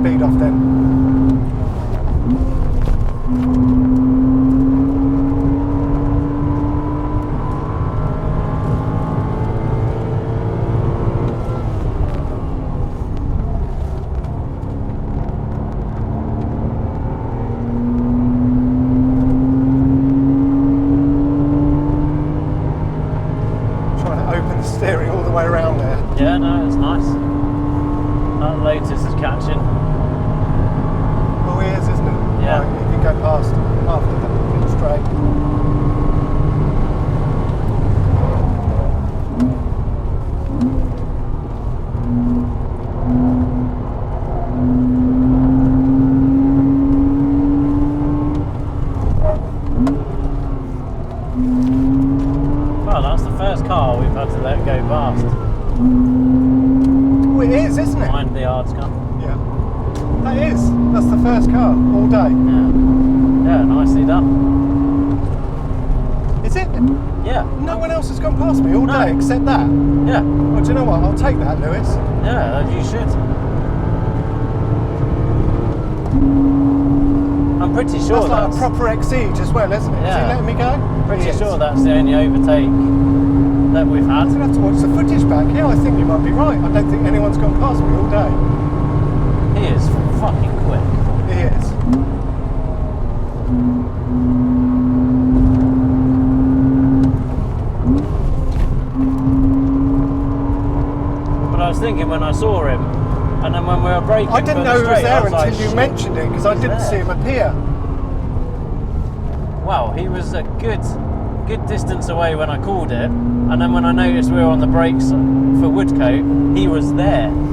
speed off then. Steering all the way around there. Yeah, no, it's nice. That Lotus is catching. Oh, he is, isn't it? Yeah. Right, you can go past after the pit straight. Well, that's the first car we've had to let go past. Oh, it is, isn't it? Mind the yards gun. Yeah. That is. That's the first car all day. Yeah. Yeah, nicely done. Is it? Yeah. No one else has gone past me all day except that. Yeah. Well, do you know what? I'll take that, Lewis. Yeah, you should. I'm pretty sure that's like a proper Exige as well, isn't it? Yeah. Is he letting me go? Pretty sure that's the only overtake that we've had. I'm going to have to watch the footage back. Yeah, I think you might be right. I don't think anyone's gone past me all day. He is fucking quick. He is. But I was thinking when I saw him, and then when we were braking, I didn't know he was there until you mentioned it, because I didn't see him appear. Wow, he was a good distance away when I called it, and then when I noticed we were on the brakes for Woodcote, he was there.